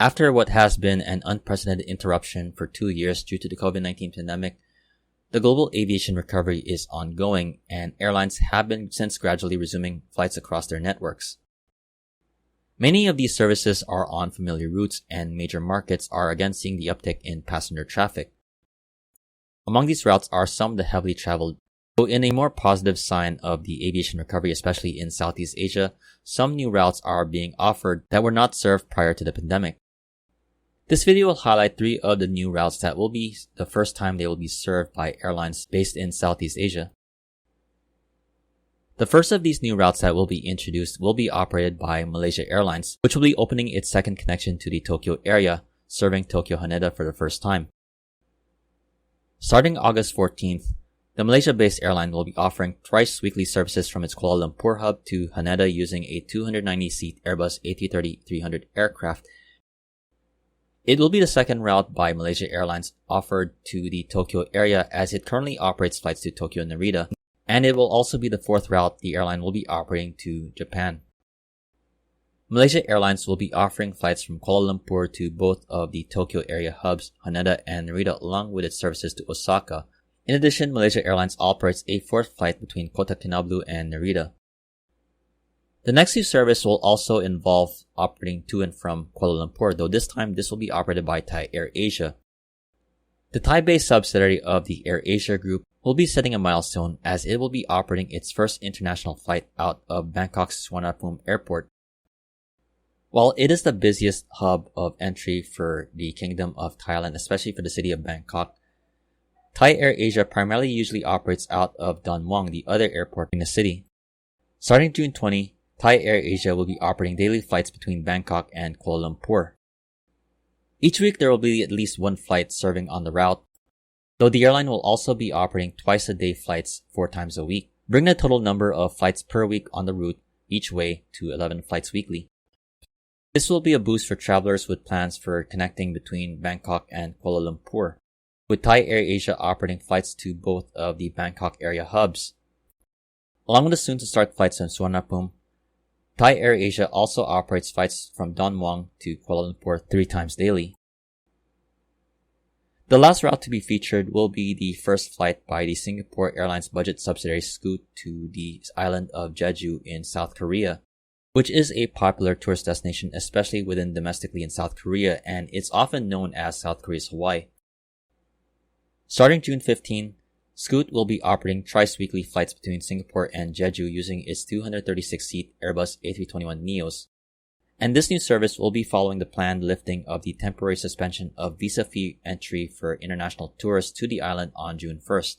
After what has been an unprecedented interruption for 2 years due to the COVID-19 pandemic, the global aviation recovery is ongoing, and airlines have been since gradually resuming flights across their networks. Many of these services are on familiar routes, and major markets are again seeing the uptick in passenger traffic. Among these routes are some of the heavily traveled. So in a more positive sign of the aviation recovery, especially in Southeast Asia, some new routes are being offered that were not served prior to the pandemic. This video will highlight 3 of the new routes that will be the first time they will be served by airlines based in Southeast Asia. The first of these new routes that will be introduced will be operated by Malaysia Airlines, which will be opening its second connection to the Tokyo area, serving Tokyo Haneda for the first time. Starting August 14th, the Malaysia-based airline will be offering twice weekly services from its Kuala Lumpur hub to Haneda using a 290-seat Airbus A330-300 aircraft. It will be the second route by Malaysia Airlines offered to the Tokyo area, as it currently operates flights to Tokyo Narita, and it will also be the fourth route the airline will be operating to Japan. Malaysia Airlines will be offering flights from Kuala Lumpur to both of the Tokyo area hubs, Haneda and Narita, along with its services to Osaka. In addition, Malaysia Airlines operates a fourth flight between Kota Kinabalu and Narita. The next new service will also involve operating to and from Kuala Lumpur, though this time this will be operated by Thai Air Asia. The Thai-based subsidiary of the Air Asia Group will be setting a milestone, as it will be operating its first international flight out of Bangkok's Suvarnabhumi Airport. While it is the busiest hub of entry for the Kingdom of Thailand, especially for the city of Bangkok, Thai Air Asia primarily usually operates out of Don Muang, the other airport in the city. Starting June 20, Thai Air Asia will be operating daily flights between Bangkok and Kuala Lumpur. Each week there will be at least one flight serving on the route, though the airline will also be operating twice-a-day flights 4 times a week, bringing the total number of flights per week on the route each way to 11 flights weekly. This will be a boost for travelers with plans for connecting between Bangkok and Kuala Lumpur, with Thai Air Asia operating flights to both of the Bangkok area hubs. Along with the soon-to-start flights from Suvarnabhumi, Thai Air Asia also operates flights from Don Muang to Kuala Lumpur 3 times daily. The last route to be featured will be the first flight by the Singapore Airlines budget subsidiary Scoot to the island of Jeju in South Korea, which is a popular tourist destination, especially within domestically in South Korea, and it's often known as South Korea's Hawaii. Starting June 15, Scoot will be operating twice-weekly flights between Singapore and Jeju using its 236-seat Airbus A321neos. And this new service will be following the planned lifting of the temporary suspension of visa fee entry for international tourists to the island on June 1st.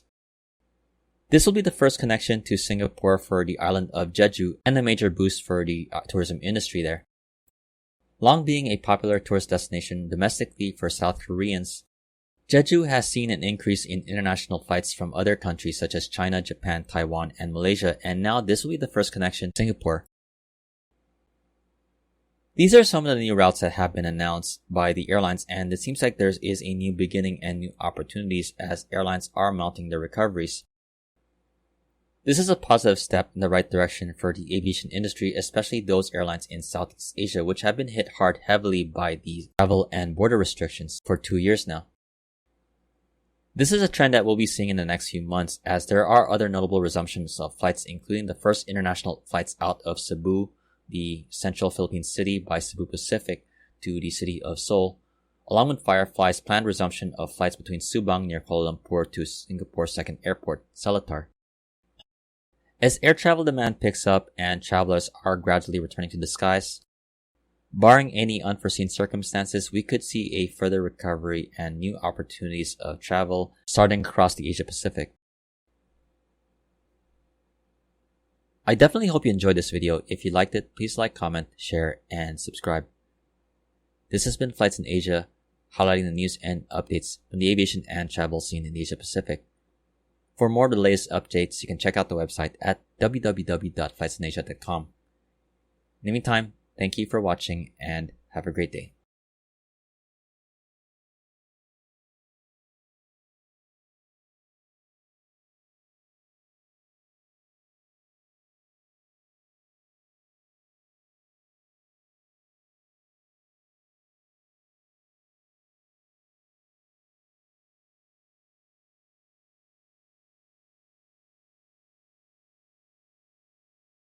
This will be the first connection to Singapore for the island of Jeju and a major boost for the tourism industry there. Long being a popular tourist destination domestically for South Koreans, Jeju has seen an increase in international flights from other countries such as China, Japan, Taiwan, and Malaysia, and now this will be the first connection to Singapore. These are some of the new routes that have been announced by the airlines, and it seems like there is a new beginning and new opportunities as airlines are mounting their recoveries. This is a positive step in the right direction for the aviation industry, especially those airlines in Southeast Asia, which have been hit hard heavily by the travel and border restrictions for 2 years now. This is a trend that we'll be seeing in the next few months, as there are other notable resumptions of flights, including the first international flights out of Cebu, the central Philippine city, by Cebu Pacific to the city of Seoul, along with Firefly's planned resumption of flights between Subang near Kuala Lumpur to Singapore's second airport, Seletar. As air travel demand picks up and travelers are gradually returning to the skies, barring any unforeseen circumstances, we could see a further recovery and new opportunities of travel starting across the Asia Pacific. I definitely hope you enjoyed this video. If you liked it, please like, comment, share, and subscribe. This has been Flights in Asia, highlighting the news and updates from the aviation and travel scene in the Asia Pacific. For more of the latest updates, you can check out the website at www.flightsinasia.com. In the meantime, thank you for watching and have a great day.